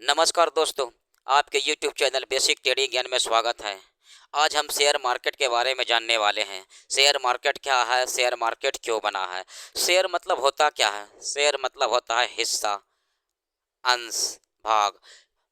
नमस्कार दोस्तों, आपके YouTube चैनल बेसिक ट्रेडिंग ज्ञान में स्वागत है। आज हम शेयर मार्केट के बारे में जानने वाले हैं। शेयर मार्केट क्या है? शेयर मार्केट क्यों बना है? शेयर मतलब होता क्या है? शेयर मतलब होता है हिस्सा, अंश, भाग।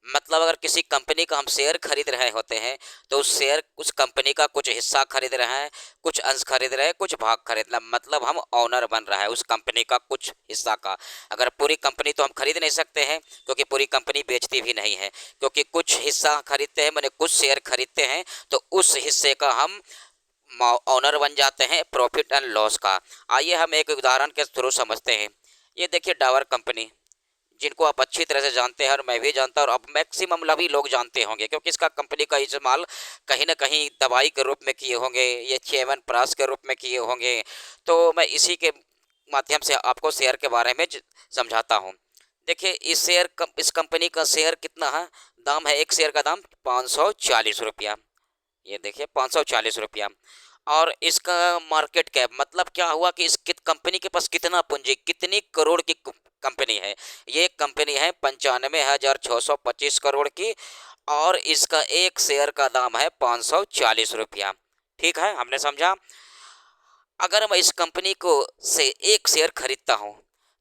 मतलब अगर किसी कंपनी का हम शेयर खरीद रहे होते हैं तो उस शेयर उस कंपनी का कुछ हिस्सा खरीद रहे हैं, कुछ अंश खरीद रहे हैं, कुछ भाग खरीदना मतलब हम ओनर बन रहा है उस कंपनी का कुछ हिस्सा का। अगर पूरी कंपनी तो हम खरीद नहीं सकते हैं क्योंकि पूरी कंपनी बेचती भी नहीं है, क्योंकि कुछ हिस्सा खरीदते हैं, मैंने कुछ शेयर खरीदते हैं तो उस हिस्से का हम ओनर बन जाते हैं प्रॉफिट एंड लॉस का। आइए हम एक उदाहरण के थ्रू समझते हैं। ये देखिए डाबर कंपनी, जिनको आप अच्छी तरह से जानते हैं और मैं भी जानता हूँ और अब मैक्सिमम सभी लोग जानते होंगे, क्योंकि इसका कंपनी का इस्तेमाल कहीं ना कहीं दवाई के रूप में किए होंगे, ये च्यवनप्राश के रूप में किए होंगे। तो मैं इसी के माध्यम से आपको शेयर के बारे में समझाता हूँ। देखिए इस कंपनी का शेयर कितना है, दाम है, एक शेयर का दाम 540 रुपया। ये देखिए 540 रुपया। और इसका मार्केट कैप मतलब क्या हुआ कि इस कंपनी के पास कितना पूंजी, कितनी करोड़ की कंपनी है। ये कंपनी है 95,625 करोड़ की और इसका एक शेयर का दाम है 540 रुपया। ठीक है, हमने समझा। अगर मैं इस कंपनी को से एक शेयर खरीदता हूँ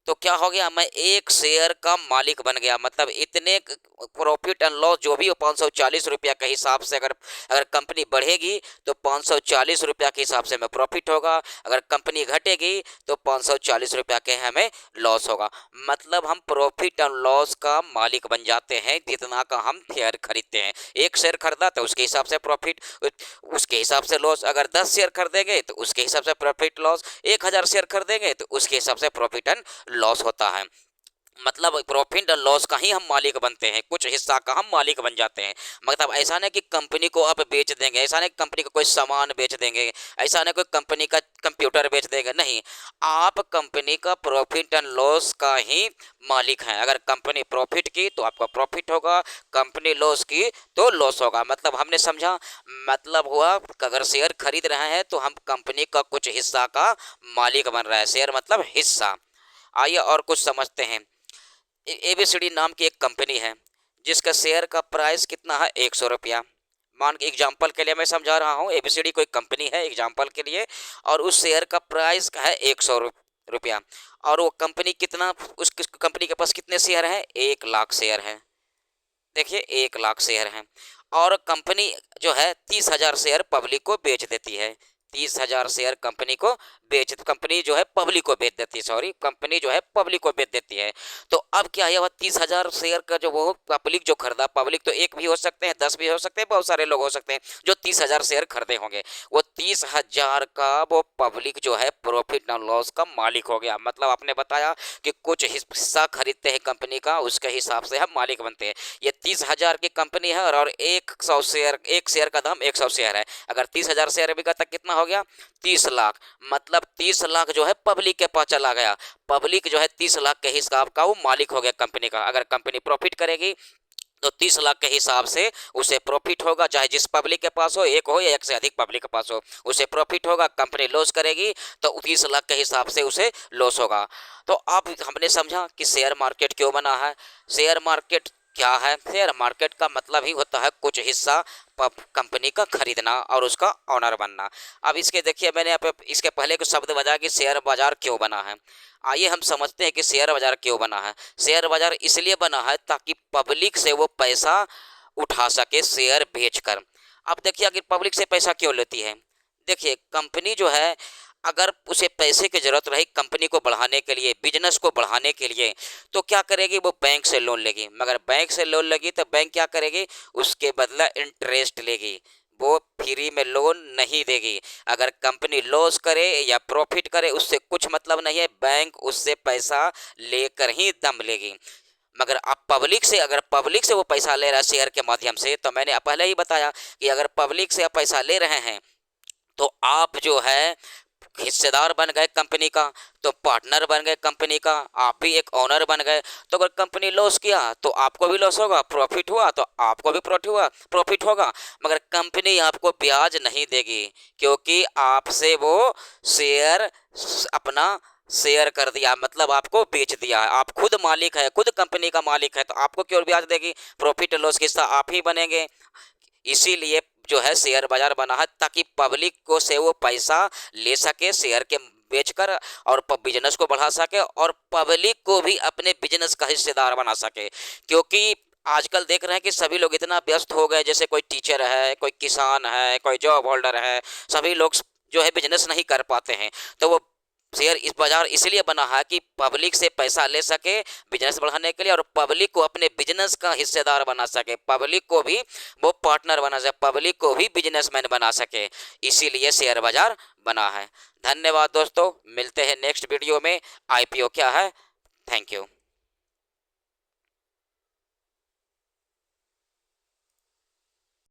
तो क्या हो गया, मैं एक शेयर का मालिक बन गया। मतलब इतने प्रॉफिट एंड लॉस जो भी हो 540 रुपया के हिसाब से, अगर अगर कंपनी बढ़ेगी तो 540 रुपया के हिसाब से हमें प्रॉफिट होगा, अगर कंपनी घटेगी तो 540 रुपया के हमें लॉस होगा। मतलब हम प्रॉफिट एंड लॉस का मालिक बन जाते हैं जितना का हम शेयर खरीदते हैं। एक शेयर खरीदा तो उसके हिसाब से प्रॉफिट, उसके हिसाब से लॉस। अगर 10 शेयर खरीदेंगे तो उसके हिसाब से प्रॉफिट लॉस, 1000 शेयर खरीदेंगे तो उसके हिसाब से प्रॉफिट एंड लॉस होता है। मतलब प्रॉफिट और लॉस का ही हम मालिक बनते हैं, कुछ हिस्सा का हम मालिक बन जाते हैं। मतलब ऐसा नहीं कि कंपनी को आप बेच देंगे, ऐसा नहीं कंपनी का कोई सामान बेच देंगे, ऐसा नहीं कोई कंपनी का कंप्यूटर बेच देंगे, नहीं। आप कंपनी का प्रॉफिट एंड लॉस का ही मालिक हैं। अगर कंपनी प्रॉफिट की तो आपका प्रॉफिट होगा, कंपनी लॉस की तो लॉस होगा। मतलब हमने समझा। मतलब हुआ कि अगर शेयर खरीद रहे हैं तो हम कंपनी का कुछ हिस्सा का मालिक बन रहा है। शेयर मतलब हिस्सा। आइए और कुछ समझते हैं। एबीसीडी नाम की एक कंपनी है जिसका शेयर का प्राइस कितना है, 100 रुपया। मान के एग्जाम्पल के लिए मैं समझा रहा हूँ, एबीसीडी कोई कंपनी है एग्जाम्पल के लिए, और उस शेयर का प्राइस है 100 रुपया। और वो कंपनी कितना, उस कंपनी के पास कितने शेयर हैं, 1 लाख शेयर हैं। देखिए 1 लाख शेयर हैं। और कंपनी जो है 30,000 शेयर पब्लिक को बेच देती है। 30,000 शेयर कंपनी जो है पब्लिक को बेच देती है, सॉरी, कंपनी जो है पब्लिक को बेच देती है। तो अब क्या है, वह 30,000 शेयर का जो वो पब्लिक जो खरीदा, पब्लिक तो एक भी हो सकते हैं, 10 भी हो सकते हैं, बहुत सारे लोग हो सकते हैं जो 30,000 शेयर खरीदे होंगे। वो 30,000 का वो पब्लिक जो है प्रॉफिट एंड लॉस का मालिक हो गया। मतलब आपने बताया कि कुछ हिस्सा खरीदते हैं कंपनी का, उसके हिसाब से हम मालिक बनते हैं। ये 30,000 की कंपनी है और 100 शेयर, एक शेयर का दाम 100 शेयर है। अगर 30,000 शेयर बिका तक कितना हो गया, 30 लाख। मतलब 30 लाख जो है पब्लिक के पास चला गया। पब्लिक जो है 30 लाख के हिसाब का वो मालिक हो गया कंपनी का। अगर कंपनी प्रॉफिट करेगी तो 30 लाख के हिसाब से उसे प्रॉफिट होगा, चाहे जिस पब्लिक के पास हो, एक हो या एक से अधिक पब्लिक के पास हो, उसे प्रॉफिट होगा। कंपनी लॉस करेगी तो 30 लाख के हिसाब से उसे लॉस होगा। तो अब हमने समझा कि शेयर मार्केट क्यों बना है। शेयर मार्केट क्या है? शेयर मार्केट का मतलब ही होता है कुछ हिस्सा कंपनी का खरीदना और उसका ऑनर बनना। अब इसके देखिए, मैंने यहाँ पे इसके पहले कुछ शब्द बताया कि शेयर बाजार क्यों बना है। आइए हम समझते हैं कि शेयर बाजार क्यों बना है। शेयर बाजार इसलिए बना है ताकि पब्लिक से वो पैसा उठा सके शेयर बेचकर। अब देखिए आखिर पब्लिक से पैसा क्यों लेती है। देखिए कंपनी जो है, अगर उसे पैसे की जरूरत रही कंपनी को बढ़ाने के लिए, बिजनेस को बढ़ाने के लिए, तो क्या करेगी, वो बैंक से लोन लेगी। मगर बैंक से लोन लेगी तो बैंक क्या करेगी, उसके बदला इंटरेस्ट लेगी, वो फ्री में लोन नहीं देगी। अगर कंपनी लॉस करे या प्रॉफिट करे उससे कुछ मतलब नहीं है, बैंक उससे पैसा लेकर ही दम लेगी। मगर आप पब्लिक से, अगर पब्लिक से वो पैसा ले रहा है शेयर के माध्यम से, तो मैंने पहले ही बताया कि अगर पब्लिक से आप पैसा ले रहे हैं तो आप जो है हिस्सेदार बन गए कंपनी का, तो पार्टनर बन गए कंपनी का, आप भी एक ओनर बन गए। तो अगर कंपनी लॉस किया तो आपको भी लॉस होगा, प्रॉफिट हुआ तो आपको भी प्रॉफिट होगा। मगर कंपनी आपको ब्याज नहीं देगी क्योंकि आपसे वो शेयर अपना शेयर कर दिया, मतलब आपको बेच दिया है। आप खुद मालिक है, खुद कंपनी का मालिक है, तो आपको क्यों ब्याज देगी? प्रॉफिट एंड लॉस का हिस्सा आप ही बनेंगे। इसीलिए जो है शेयर बाजार बना है, ताकि पब्लिक को से वो पैसा ले सके शेयर के बेचकर, और बिजनेस को बढ़ा सके, और पब्लिक को भी अपने बिजनेस का हिस्सेदार बना सके। क्योंकि आजकल देख रहे हैं कि सभी लोग इतना व्यस्त हो गए, जैसे कोई टीचर है, कोई किसान है, कोई जॉब होल्डर है, सभी लोग जो है बिजनेस नहीं कर पाते हैं। तो वो शेयर इस बाजार इसलिए बना है कि पब्लिक से पैसा ले सके बिजनेस बढ़ाने के लिए, और पब्लिक को अपने बिजनेस का हिस्सेदार बना सके, पब्लिक को भी वो पार्टनर बना सके, पब्लिक को भी बिजनेसमैन बना सके। इसीलिए शेयर बाजार बना है। धन्यवाद दोस्तों, मिलते हैं नेक्स्ट वीडियो में। आईपीओ क्या है? Thank you.